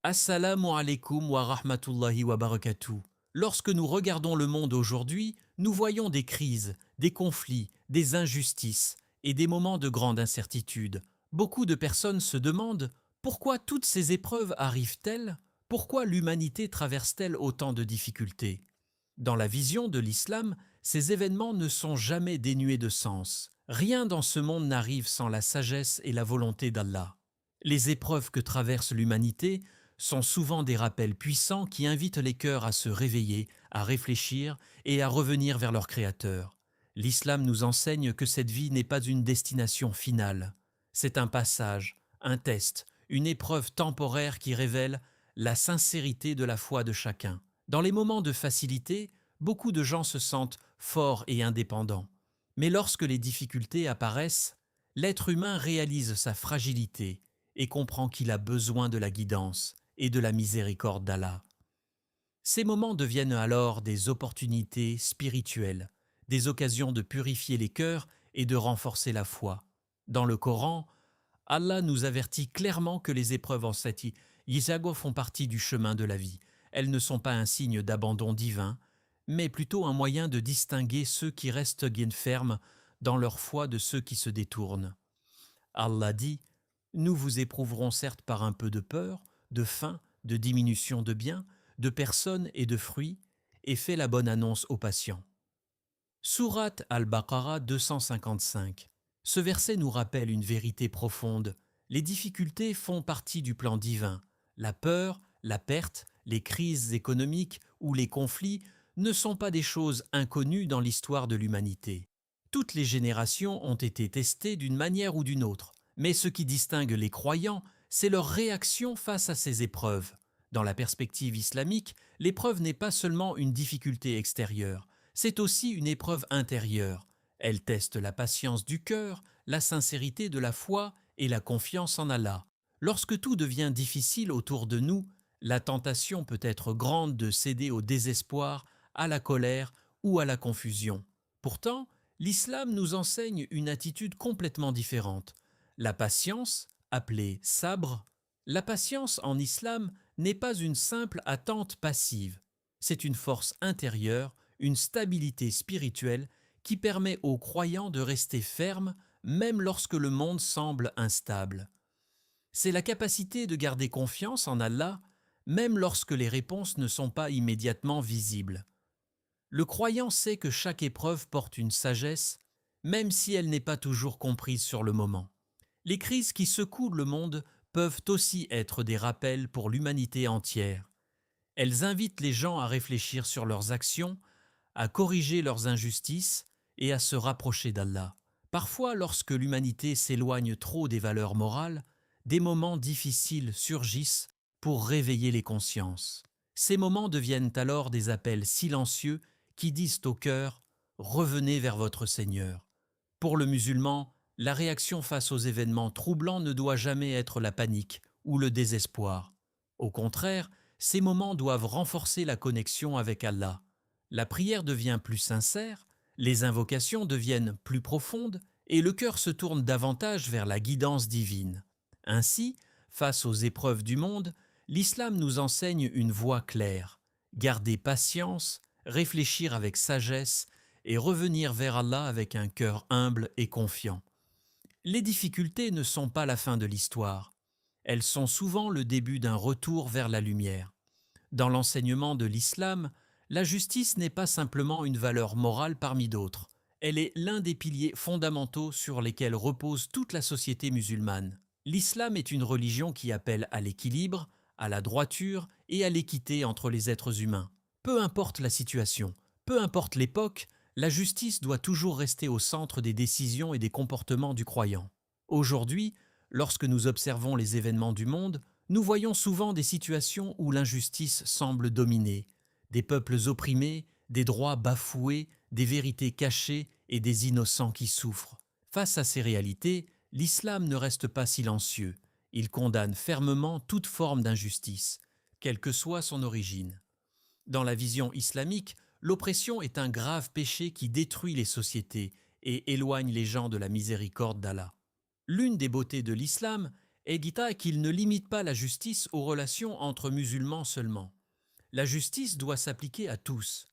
Assalamu alaikum wa rahmatullahi wa barakatuh. Lorsque nous regardons le monde aujourd'hui, nous voyons des crises, des conflits, des injustices et des moments de grande incertitude. Beaucoup de personnes se demandent pourquoi toutes ces épreuves arrivent-elles? Pourquoi l'humanité traverse-t-elle autant de difficultés? Dans la vision de l'islam, ces événements ne sont jamais dénués de sens. Rien dans ce monde n'arrive sans la sagesse et la volonté d'Allah. Les épreuves que traverse l'humanité sont souvent des rappels puissants qui invitent les cœurs à se réveiller, à réfléchir et à revenir vers leur Créateur. L'islam nous enseigne que cette vie n'est pas une destination finale. C'est un passage, un test, une épreuve temporaire qui révèle la sincérité de la foi de chacun. Dans les moments de facilité, beaucoup de gens se sentent forts et indépendants. Mais lorsque les difficultés apparaissent, l'être humain réalise sa fragilité et comprend qu'il a besoin de la guidance et de la miséricorde d'Allah. Ces moments deviennent alors des opportunités spirituelles, des occasions de purifier les cœurs et de renforcer la foi. Dans le Coran, Allah nous avertit clairement que les épreuves en cette Yisago font partie du chemin de la vie. Elles ne sont pas un signe d'abandon divin, mais plutôt un moyen de distinguer ceux qui restent bien fermes dans leur foi de ceux qui se détournent. Allah dit « Nous vous éprouverons certes par un peu de peur, de faim, de diminution de biens, de personnes et de fruits, et fait la bonne annonce aux patients. » Sourate Al-Baqarah 255. Ce verset nous rappelle une vérité profonde. Les difficultés font partie du plan divin. La peur, la perte, les crises économiques ou les conflits ne sont pas des choses inconnues dans l'histoire de l'humanité. Toutes les générations ont été testées d'une manière ou d'une autre, mais ce qui distingue les croyants, c'est leur réaction face à ces épreuves. Dans la perspective islamique, l'épreuve n'est pas seulement une difficulté extérieure, c'est aussi une épreuve intérieure. Elle teste la patience du cœur, la sincérité de la foi et la confiance en Allah. Lorsque tout devient difficile autour de nous, la tentation peut être grande de céder au désespoir, à la colère ou à la confusion. Pourtant, l'islam nous enseigne une attitude complètement différente. La patience, appelée sabre, la patience en islam n'est pas une simple attente passive. C'est une force intérieure, une stabilité spirituelle qui permet aux croyants de rester fermes même lorsque le monde semble instable. C'est la capacité de garder confiance en Allah même lorsque les réponses ne sont pas immédiatement visibles. Le croyant sait que chaque épreuve porte une sagesse, même si elle n'est pas toujours comprise sur le moment. Les crises qui secouent le monde peuvent aussi être des rappels pour l'humanité entière. Elles invitent les gens à réfléchir sur leurs actions, à corriger leurs injustices et à se rapprocher d'Allah. Parfois, lorsque l'humanité s'éloigne trop des valeurs morales, des moments difficiles surgissent pour réveiller les consciences. Ces moments deviennent alors des appels silencieux qui disent au cœur « Revenez vers votre Seigneur ». Pour le musulman, la réaction face aux événements troublants ne doit jamais être la panique ou le désespoir. Au contraire, ces moments doivent renforcer la connexion avec Allah. La prière devient plus sincère, les invocations deviennent plus profondes et le cœur se tourne davantage vers la guidance divine. Ainsi, face aux épreuves du monde, l'islam nous enseigne une voie claire. Garder patience, réfléchir avec sagesse et revenir vers Allah avec un cœur humble et confiant. Les difficultés ne sont pas la fin de l'histoire. Elles sont souvent le début d'un retour vers la lumière. Dans l'enseignement de l'islam, la justice n'est pas simplement une valeur morale parmi d'autres. Elle est l'un des piliers fondamentaux sur lesquels repose toute la société musulmane. L'islam est une religion qui appelle à l'équilibre, à la droiture et à l'équité entre les êtres humains. Peu importe la situation, peu importe l'époque, la justice doit toujours rester au centre des décisions et des comportements du croyant. Aujourd'hui, lorsque nous observons les événements du monde, nous voyons souvent des situations où l'injustice semble dominer. Des peuples opprimés, des droits bafoués, des vérités cachées et des innocents qui souffrent. Face à ces réalités, l'islam ne reste pas silencieux. Il condamne fermement toute forme d'injustice, quelle que soit son origine. Dans la vision islamique, l'oppression est un grave péché qui détruit les sociétés et éloigne les gens de la miséricorde d'Allah. L'une des beautés de l'islam et dita qu'il ne limite pas la justice aux relations entre musulmans seulement. La justice doit s'appliquer à tous,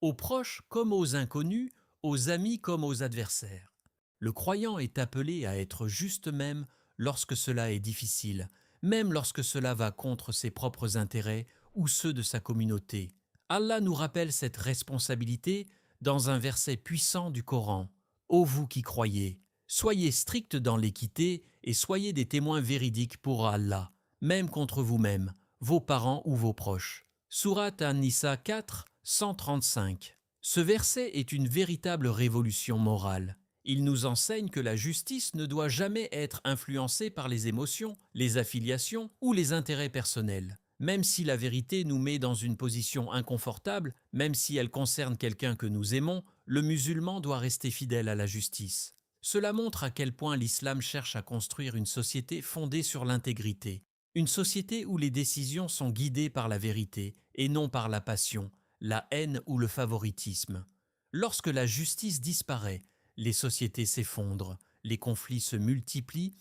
aux proches comme aux inconnus, aux amis comme aux adversaires. Le croyant est appelé à être juste même lorsque cela est difficile, même lorsque cela va contre ses propres intérêts ou ceux de sa communauté. Allah nous rappelle cette responsabilité dans un verset puissant du Coran. Ô vous qui croyez, soyez stricts dans l'équité et soyez des témoins véridiques pour Allah, même contre vous-même, vos parents ou vos proches. Sourate An-Nisa 4, 135. Ce verset est une véritable révolution morale. Il nous enseigne que la justice ne doit jamais être influencée par les émotions, les affiliations ou les intérêts personnels. Même si la vérité nous met dans une position inconfortable, même si elle concerne quelqu'un que nous aimons, le musulman doit rester fidèle à la justice. Cela montre à quel point l'islam cherche à construire une société fondée sur l'intégrité. Une société où les décisions sont guidées par la vérité et non par la passion, la haine ou le favoritisme. Lorsque la justice disparaît, les sociétés s'effondrent, les conflits se multiplient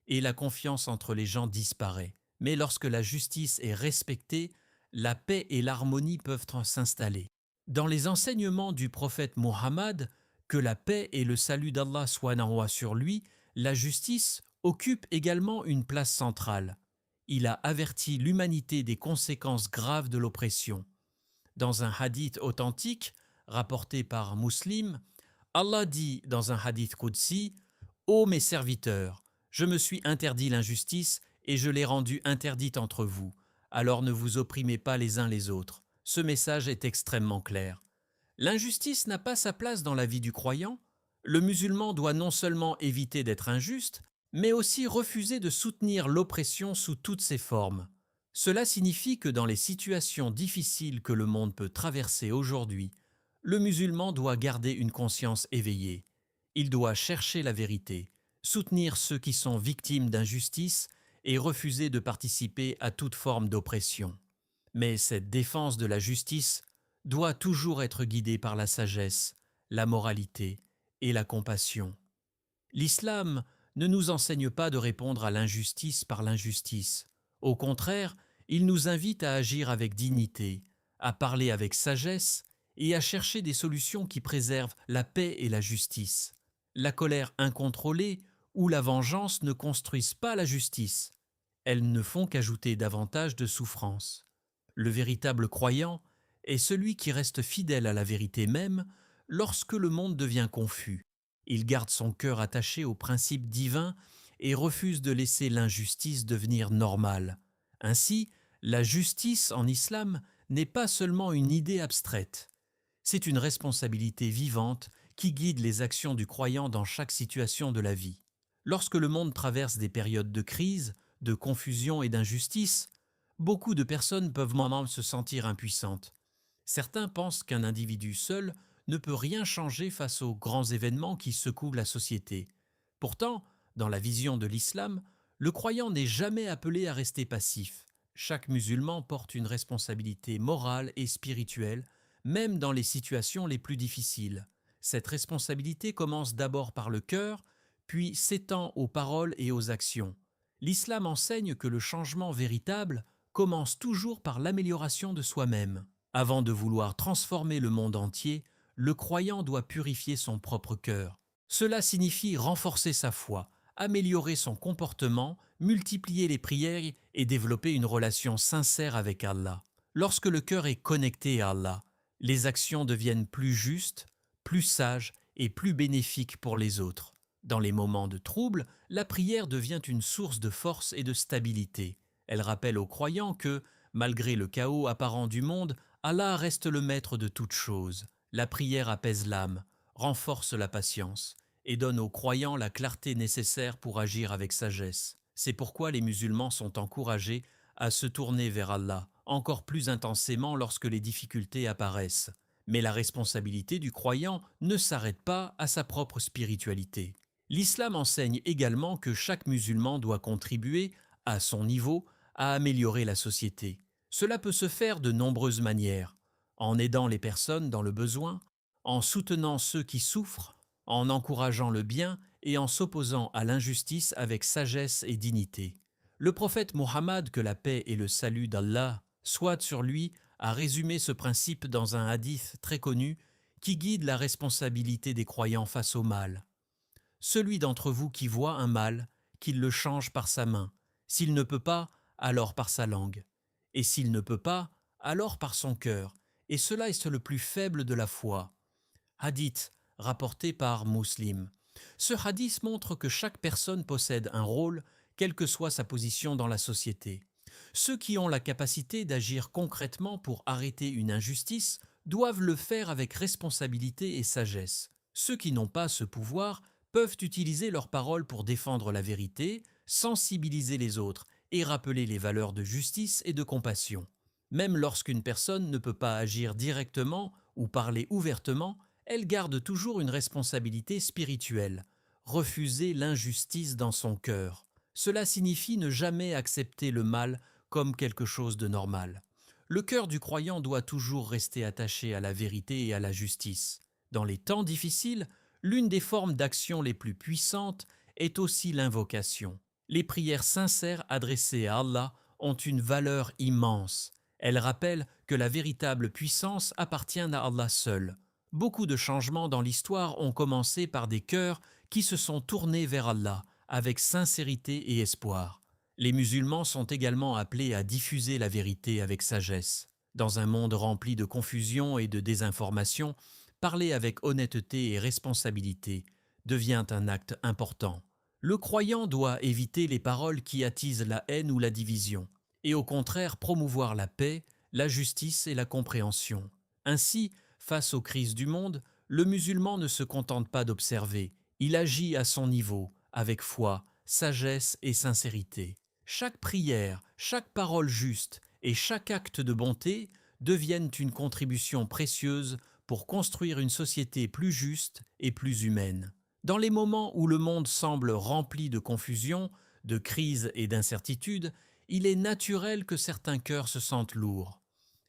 et la confiance entre les gens disparaît. Mais lorsque la justice est respectée, la paix et l'harmonie peuvent s'installer. Dans les enseignements du prophète Mohammed, que la paix et le salut d'Allah soient sur lui, la justice occupe également une place centrale. Il a averti l'humanité des conséquences graves de l'oppression. Dans un hadith authentique, rapporté par Muslim, Allah dit dans un hadith Qudsi « Ô mes serviteurs, je me suis interdit l'injustice et je l'ai rendue interdite entre vous. Alors ne vous opprimez pas les uns les autres. » Ce message est extrêmement clair. L'injustice n'a pas sa place dans la vie du croyant. Le musulman doit non seulement éviter d'être injuste, mais aussi refuser de soutenir l'oppression sous toutes ses formes. Cela signifie que dans les situations difficiles que le monde peut traverser aujourd'hui, le musulman doit garder une conscience éveillée. Il doit chercher la vérité, soutenir ceux qui sont victimes d'injustice et refuser de participer à toute forme d'oppression. Mais cette défense de la justice doit toujours être guidée par la sagesse, la moralité et la compassion. L'islam ne nous enseigne pas de répondre à l'injustice par l'injustice. Au contraire, il nous invite à agir avec dignité, à parler avec sagesse et à chercher des solutions qui préservent la paix et la justice. La colère incontrôlée ou la vengeance ne construisent pas la justice. Elles ne font qu'ajouter davantage de souffrance. Le véritable croyant est celui qui reste fidèle à la vérité même lorsque le monde devient confus. Il garde son cœur attaché aux principes divins et refuse de laisser l'injustice devenir normale. Ainsi, la justice en islam n'est pas seulement une idée abstraite. C'est une responsabilité vivante qui guide les actions du croyant dans chaque situation de la vie. Lorsque le monde traverse des périodes de crise, de confusion et d'injustice, beaucoup de personnes peuvent même se sentir impuissantes. Certains pensent qu'un individu seul ne peut rien changer face aux grands événements qui secouent la société. Pourtant, dans la vision de l'islam, le croyant n'est jamais appelé à rester passif. Chaque musulman porte une responsabilité morale et spirituelle, même dans les situations les plus difficiles. Cette responsabilité commence d'abord par le cœur, puis s'étend aux paroles et aux actions. L'islam enseigne que le changement véritable commence toujours par l'amélioration de soi-même. Avant de vouloir transformer le monde entier, le croyant doit purifier son propre cœur. Cela signifie renforcer sa foi, améliorer son comportement, multiplier les prières et développer une relation sincère avec Allah. Lorsque le cœur est connecté à Allah, les actions deviennent plus justes, plus sages et plus bénéfiques pour les autres. Dans les moments de trouble, la prière devient une source de force et de stabilité. Elle rappelle aux croyants que, malgré le chaos apparent du monde, Allah reste le maître de toutes choses. La prière apaise l'âme, renforce la patience et donne aux croyants la clarté nécessaire pour agir avec sagesse. C'est pourquoi les musulmans sont encouragés à se tourner vers Allah, encore plus intensément lorsque les difficultés apparaissent. Mais la responsabilité du croyant ne s'arrête pas à sa propre spiritualité. L'islam enseigne également que chaque musulman doit contribuer, à son niveau, à améliorer la société. Cela peut se faire de nombreuses manières, en aidant les personnes dans le besoin, en soutenant ceux qui souffrent, en encourageant le bien et en s'opposant à l'injustice avec sagesse et dignité. Le prophète Mohammed, que la paix et le salut d'Allah soient sur lui, a résumé ce principe dans un hadith très connu qui guide la responsabilité des croyants face au mal. Celui d'entre vous qui voit un mal, qu'il le change par sa main. S'il ne peut pas, alors par sa langue. Et s'il ne peut pas, alors par son cœur. Et cela est le plus faible de la foi. Hadith, rapporté par Muslim. Ce hadith montre que chaque personne possède un rôle, quelle que soit sa position dans la société. Ceux qui ont la capacité d'agir concrètement pour arrêter une injustice doivent le faire avec responsabilité et sagesse. Ceux qui n'ont pas ce pouvoir peuvent utiliser leurs paroles pour défendre la vérité, sensibiliser les autres et rappeler les valeurs de justice et de compassion. Même lorsqu'une personne ne peut pas agir directement ou parler ouvertement, elle garde toujours une responsabilité spirituelle, refuser l'injustice dans son cœur. Cela signifie ne jamais accepter le mal comme quelque chose de normal. Le cœur du croyant doit toujours rester attaché à la vérité et à la justice. Dans les temps difficiles, l'une des formes d'action les plus puissantes est aussi l'invocation. Les prières sincères adressées à Allah ont une valeur immense. Elles rappellent que la véritable puissance appartient à Allah seul. Beaucoup de changements dans l'histoire ont commencé par des cœurs qui se sont tournés vers Allah avec sincérité et espoir. Les musulmans sont également appelés à diffuser la vérité avec sagesse. Dans un monde rempli de confusion et de désinformation, parler avec honnêteté et responsabilité devient un acte important. Le croyant doit éviter les paroles qui attisent la haine ou la division, et au contraire promouvoir la paix, la justice et la compréhension. Ainsi, face aux crises du monde, le musulman ne se contente pas d'observer, il agit à son niveau, avec foi, sagesse et sincérité. Chaque prière, chaque parole juste et chaque acte de bonté deviennent une contribution précieuse pour construire une société plus juste et plus humaine. Dans les moments où le monde semble rempli de confusion, de crises et d'incertitudes, il est naturel que certains cœurs se sentent lourds.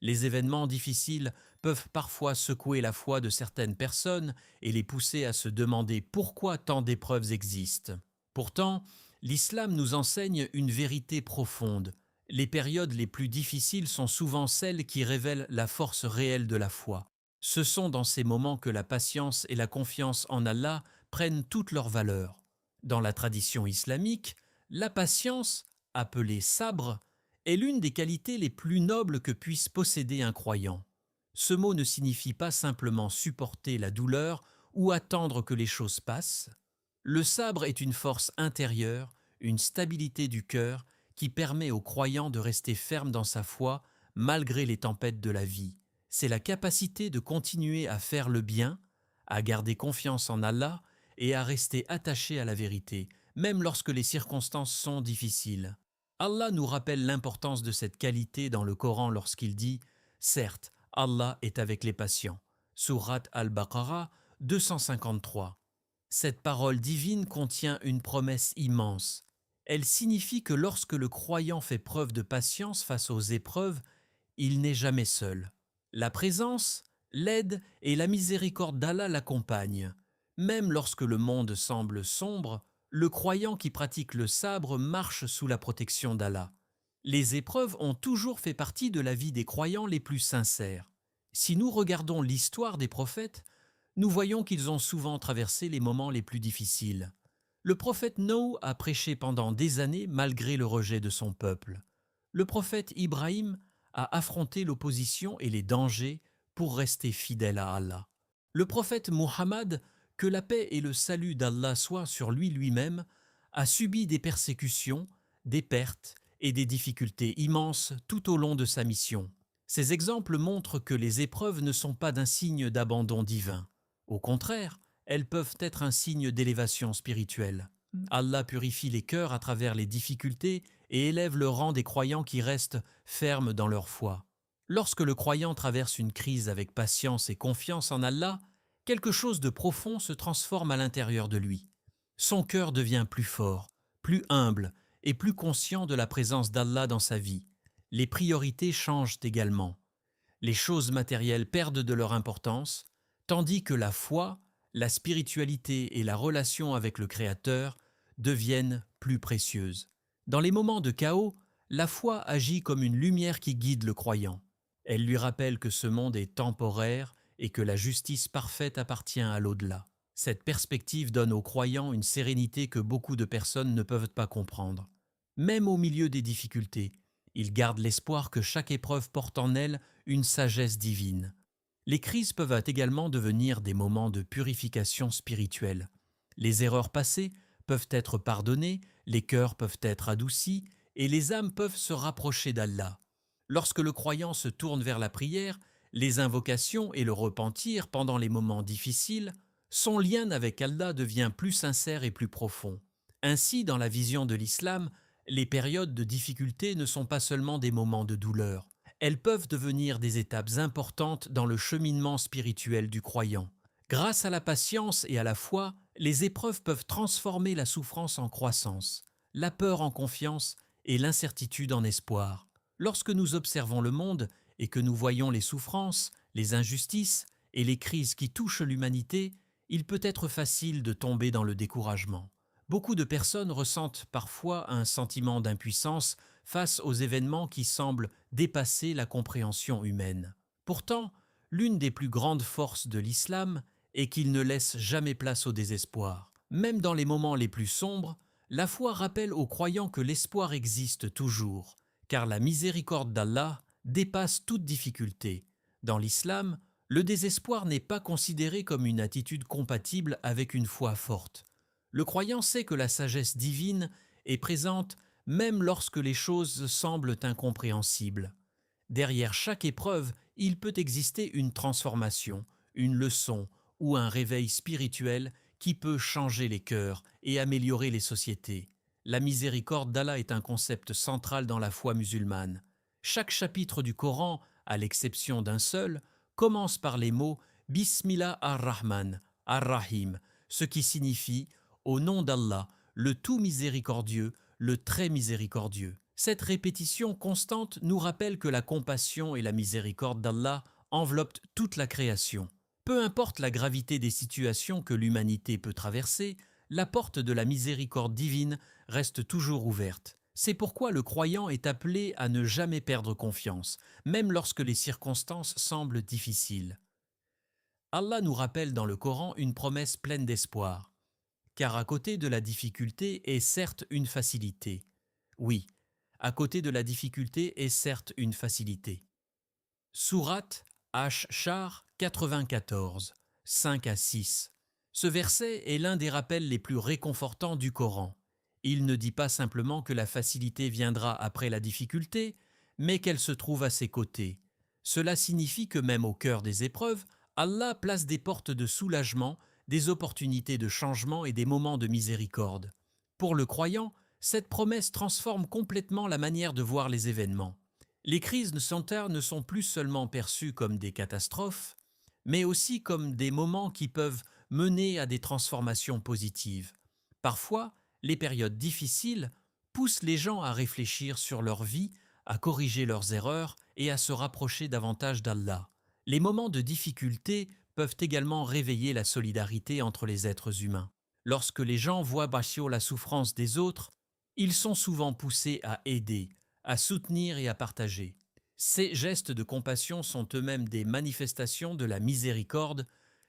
Les événements difficiles peuvent parfois secouer la foi de certaines personnes et les pousser à se demander pourquoi tant d'épreuves existent. Pourtant, l'islam nous enseigne une vérité profonde. Les périodes les plus difficiles sont souvent celles qui révèlent la force réelle de la foi. Ce sont dans ces moments que la patience et la confiance en Allah prennent toute leur valeur. Dans la tradition islamique, la patience, appelée sabre, est l'une des qualités les plus nobles que puisse posséder un croyant. Ce mot ne signifie pas simplement supporter la douleur ou attendre que les choses passent. Le sabre est une force intérieure, une stabilité du cœur qui permet au croyant de rester ferme dans sa foi malgré les tempêtes de la vie. C'est la capacité de continuer à faire le bien, à garder confiance en Allah et à rester attaché à la vérité, même lorsque les circonstances sont difficiles. Allah nous rappelle l'importance de cette qualité dans le Coran lorsqu'il dit « Certes, Allah est avec les patients » Surat Al-Baqarah 253. Cette parole divine contient une promesse immense. Elle signifie que lorsque le croyant fait preuve de patience face aux épreuves, il n'est jamais seul. La présence, l'aide et la miséricorde d'Allah l'accompagnent. Même lorsque le monde semble sombre, le croyant qui pratique le sabre marche sous la protection d'Allah. Les épreuves ont toujours fait partie de la vie des croyants les plus sincères. Si nous regardons l'histoire des prophètes, nous voyons qu'ils ont souvent traversé les moments les plus difficiles. Le prophète Noé a prêché pendant des années malgré le rejet de son peuple. Le prophète Ibrahim a affronté l'opposition et les dangers pour rester fidèle à Allah. Le prophète Muhammad, que la paix et le salut d'Allah soient sur lui-même, a subi des persécutions, des pertes et des difficultés immenses tout au long de sa mission. Ces exemples montrent que les épreuves ne sont pas d'un signe d'abandon divin. Au contraire, elles peuvent être un signe d'élévation spirituelle. Allah purifie les cœurs à travers les difficultés et élève le rang des croyants qui restent fermes dans leur foi. Lorsque le croyant traverse une crise avec patience et confiance en Allah, quelque chose de profond se transforme à l'intérieur de lui. Son cœur devient plus fort, plus humble et plus conscient de la présence d'Allah dans sa vie. Les priorités changent également. Les choses matérielles perdent de leur importance, tandis que la foi, la spiritualité et la relation avec le Créateur deviennent plus précieuses. Dans les moments de chaos, la foi agit comme une lumière qui guide le croyant. Elle lui rappelle que ce monde est temporaire et que la justice parfaite appartient à l'au-delà. Cette perspective donne aux croyants une sérénité que beaucoup de personnes ne peuvent pas comprendre. Même au milieu des difficultés, ils gardent l'espoir que chaque épreuve porte en elle une sagesse divine. Les crises peuvent également devenir des moments de purification spirituelle. Les erreurs passées peuvent être pardonnées, les cœurs peuvent être adoucis et les âmes peuvent se rapprocher d'Allah. Lorsque le croyant se tourne vers la prière, les invocations et le repentir pendant les moments difficiles, son lien avec Allah devient plus sincère et plus profond. Ainsi, dans la vision de l'islam, les périodes de difficulté ne sont pas seulement des moments de douleur. Elles peuvent devenir des étapes importantes dans le cheminement spirituel du croyant. Grâce à la patience et à la foi, les épreuves peuvent transformer la souffrance en croissance, la peur en confiance et l'incertitude en espoir. Lorsque nous observons le monde et que nous voyons les souffrances, les injustices et les crises qui touchent l'humanité, il peut être facile de tomber dans le découragement. Beaucoup de personnes ressentent parfois un sentiment d'impuissance face aux événements qui semblent dépasser la compréhension humaine. Pourtant, l'une des plus grandes forces de l'islam est qu'il ne laisse jamais place au désespoir. Même dans les moments les plus sombres, la foi rappelle aux croyants que l'espoir existe toujours, car la miséricorde d'Allah dépasse toute difficulté. Dans l'islam, le désespoir n'est pas considéré comme une attitude compatible avec une foi forte. Le croyant sait que la sagesse divine est présente même lorsque les choses semblent incompréhensibles. Derrière chaque épreuve, il peut exister une transformation, une leçon ou un réveil spirituel qui peut changer les cœurs et améliorer les sociétés. La miséricorde d'Allah est un concept central dans la foi musulmane. Chaque chapitre du Coran, à l'exception d'un seul, commence par les mots « Bismillah ar-Rahman, ar-Rahim », ce qui signifie « Au nom d'Allah, le tout miséricordieux, le très miséricordieux ». Cette répétition constante nous rappelle que la compassion et la miséricorde d'Allah enveloppent toute la création. Peu importe la gravité des situations que l'humanité peut traverser, la porte de la miséricorde divine reste toujours ouverte. C'est pourquoi le croyant est appelé à ne jamais perdre confiance, même lorsque les circonstances semblent difficiles. Allah nous rappelle dans le Coran une promesse pleine d'espoir. Car à côté de la difficulté est certes une facilité. Oui, à côté de la difficulté est certes une facilité. Sourate Ash-Shar 94, 5 à 6. Ce verset est l'un des rappels les plus réconfortants du Coran. Il ne dit pas simplement que la facilité viendra après la difficulté, mais qu'elle se trouve à ses côtés. Cela signifie que même au cœur des épreuves, Allah place des portes de soulagement, des opportunités de changement et des moments de miséricorde. Pour le croyant, cette promesse transforme complètement la manière de voir les événements. Les crises ne sont plus seulement perçues comme des catastrophes, mais aussi comme des moments qui peuvent mener à des transformations positives. Parfois, les périodes difficiles poussent les gens à réfléchir sur leur vie, à corriger leurs erreurs et à se rapprocher davantage d'Allah. Les moments de difficulté peuvent également réveiller la solidarité entre les êtres humains. Lorsque les gens voient la souffrance des autres, ils sont souvent poussés à aider, à soutenir et à partager. Ces gestes de compassion sont eux-mêmes des manifestations de la miséricorde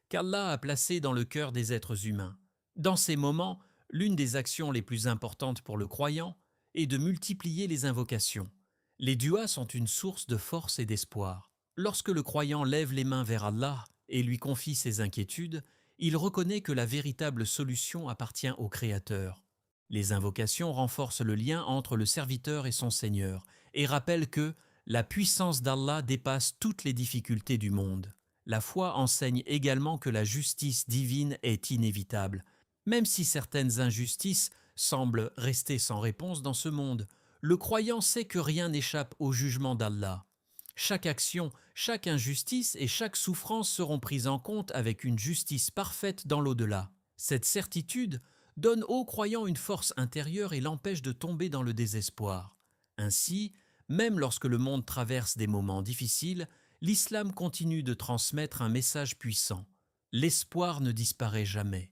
qu'Allah a placée dans le cœur des êtres humains. Dans ces moments, l'une des actions les plus importantes pour le croyant est de multiplier les invocations. Les duas sont une source de force et d'espoir. Lorsque le croyant lève les mains vers Allah et lui confie ses inquiétudes, il reconnaît que la véritable solution appartient au Créateur. Les invocations renforcent le lien entre le serviteur et son Seigneur et rappellent que la puissance d'Allah dépasse toutes les difficultés du monde. La foi enseigne également que la justice divine est inévitable. Même si certaines injustices semblent rester sans réponse dans ce monde, le croyant sait que rien n'échappe au jugement d'Allah. Chaque action, chaque injustice et chaque souffrance seront prises en compte avec une justice parfaite dans l'au-delà. Cette certitude donne au croyant une force intérieure et l'empêche de tomber dans le désespoir. Ainsi, même lorsque le monde traverse des moments difficiles, l'islam continue de transmettre un message puissant. L'espoir ne disparaît jamais.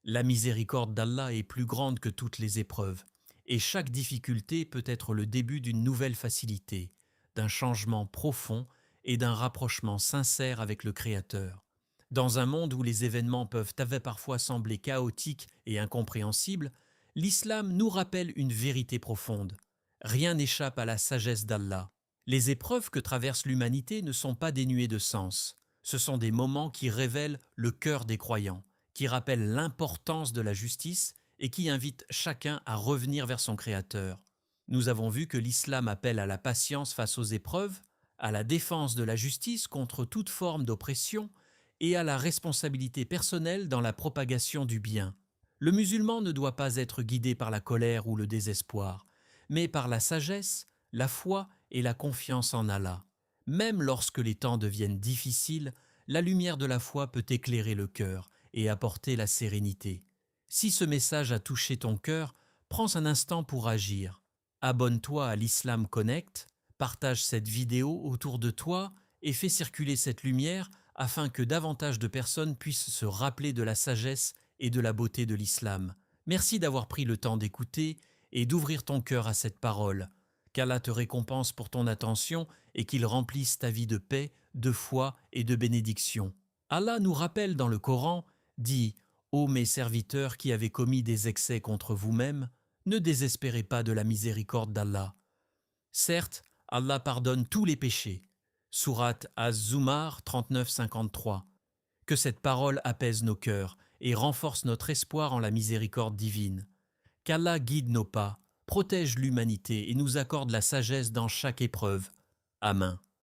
La miséricorde d'Allah est plus grande que toutes les épreuves, et chaque difficulté peut être le début d'une nouvelle facilité, d'un changement profond et d'un rapprochement sincère avec le Créateur. Dans un monde où les événements peuvent parfois sembler chaotiques et incompréhensibles, l'islam nous rappelle une vérité profonde. Rien n'échappe à la sagesse d'Allah. Les épreuves que traverse l'humanité ne sont pas dénuées de sens. Ce sont des moments qui révèlent le cœur des croyants, qui rappellent l'importance de la justice et qui invitent chacun à revenir vers son Créateur. Nous avons vu que l'islam appelle à la patience face aux épreuves, à la défense de la justice contre toute forme d'oppression et à la responsabilité personnelle dans la propagation du bien. Le musulman ne doit pas être guidé par la colère ou le désespoir, mais par la sagesse, la foi et la confiance en Allah. Même lorsque les temps deviennent difficiles, la lumière de la foi peut éclairer le cœur et apporter la sérénité. Si ce message a touché ton cœur, prends un instant pour agir. Abonne-toi à l'Islam Connect, partage cette vidéo autour de toi et fais circuler cette lumière afin que davantage de personnes puissent se rappeler de la sagesse et de la beauté de l'islam. Merci d'avoir pris le temps d'écouter et d'ouvrir ton cœur à cette parole. Qu'Allah te récompense pour ton attention et qu'il remplisse ta vie de paix, de foi et de bénédiction. Allah nous rappelle dans le Coran, dit « Ô mes serviteurs qui avez commis des excès contre vous-mêmes, ne désespérez pas de la miséricorde d'Allah. Certes, Allah pardonne tous les péchés. » Sourate Az-Zumar 39-53. Que cette parole apaise nos cœurs et renforce notre espoir en la miséricorde divine. Qu'Allah guide nos pas, protège l'humanité et nous accorde la sagesse dans chaque épreuve. Amen.